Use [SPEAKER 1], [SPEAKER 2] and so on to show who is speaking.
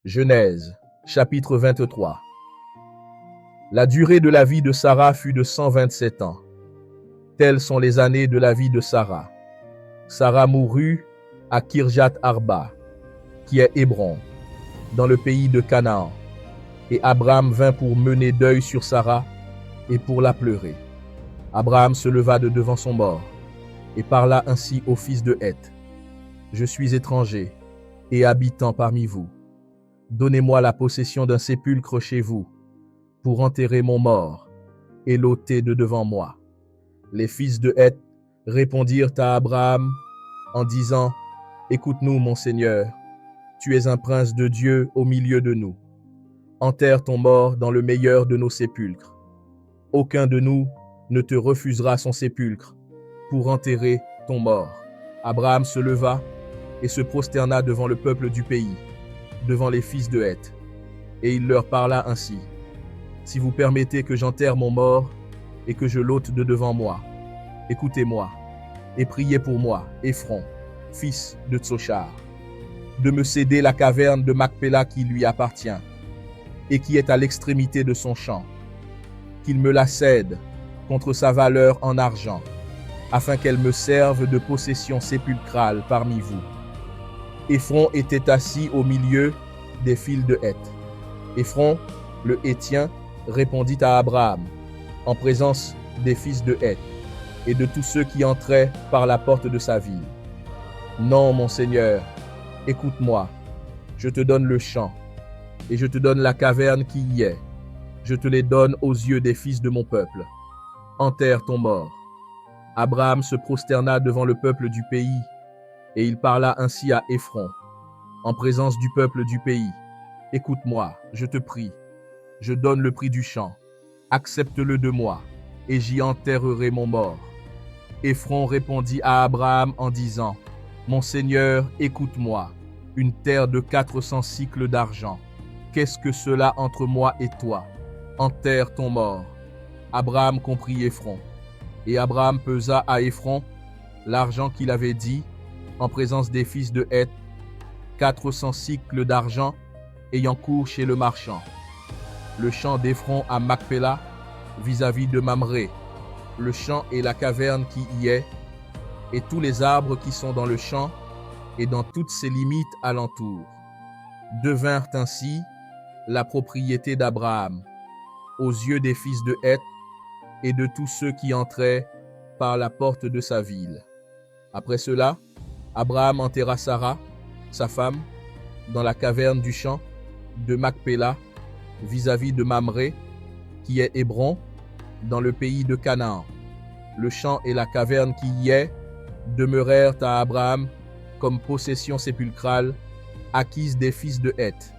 [SPEAKER 1] Genèse, chapitre 23. La durée de la vie de Sarah fut de 127 ans. Telles sont les années de la vie de Sarah. Sarah mourut à Kirjat Arba, qui est Hébron, dans le pays de Canaan. Et Abraham vint pour mener deuil sur Sarah et pour la pleurer. Abraham se leva de devant son mort et parla ainsi au fils de Heth. Je suis étranger et habitant parmi vous. Donnez-moi la possession d'un sépulcre chez vous, pour enterrer mon mort et l'ôter de devant moi. Les fils de Heth répondirent à Abraham en disant, écoute-nous, mon Seigneur, tu es un prince de Dieu au milieu de nous. Enterre ton mort dans le meilleur de nos sépulcres. Aucun de nous ne te refusera son sépulcre pour enterrer ton mort. Abraham se leva et se prosterna devant le peuple du pays, devant les fils de Heth, et il leur parla ainsi. Si vous permettez que j'enterre mon mort et que je l'ôte de devant moi, écoutez-moi et priez pour moi, Éphron, fils de Tsochar, de me céder la caverne de Macpéla qui lui appartient et qui est à l'extrémité de son champ, qu'il me la cède contre sa valeur en argent, afin qu'elle me serve de possession sépulcrale parmi vous. Éphron était assis au milieu des fils de Heth. Éphron, le Héthien, répondit à Abraham, en présence des fils de Heth et de tous ceux qui entraient par la porte de sa ville. Non, mon Seigneur, écoute-moi, je te donne le champ, et je te donne la caverne qui y est. Je te les donne aux yeux des fils de mon peuple. Enterre ton mort. Abraham se prosterna devant le peuple du pays, et il parla ainsi à Éphron, en présence du peuple du pays. Écoute-moi, je te prie, je donne le prix du champ, accepte-le de moi, et j'y enterrerai mon mort. Éphron répondit à Abraham en disant, mon Seigneur, écoute-moi, une terre de 400 cycles d'argent. Qu'est-ce que cela entre moi et toi? Enterre ton mort. Abraham comprit Éphron, et Abraham pesa à Éphron l'argent qu'il avait dit, en présence des fils de Heth, 400 cycles d'argent, ayant cours chez le marchand. Le champ d'Éphron à Macpéla, vis-à-vis de Mamré, le champ et la caverne qui y est, et tous les arbres qui sont dans le champ, et dans toutes ses limites alentour, devinrent ainsi la propriété d'Abraham, aux yeux des fils de Heth et de tous ceux qui entraient par la porte de sa ville. Après cela, Abraham enterra Sarah, sa femme, dans la caverne du champ de Macpéla, vis-à-vis de Mamré, qui est Hébron, dans le pays de Canaan. Le champ et la caverne qui y est demeurèrent à Abraham comme possession sépulcrale acquise des fils de Heth.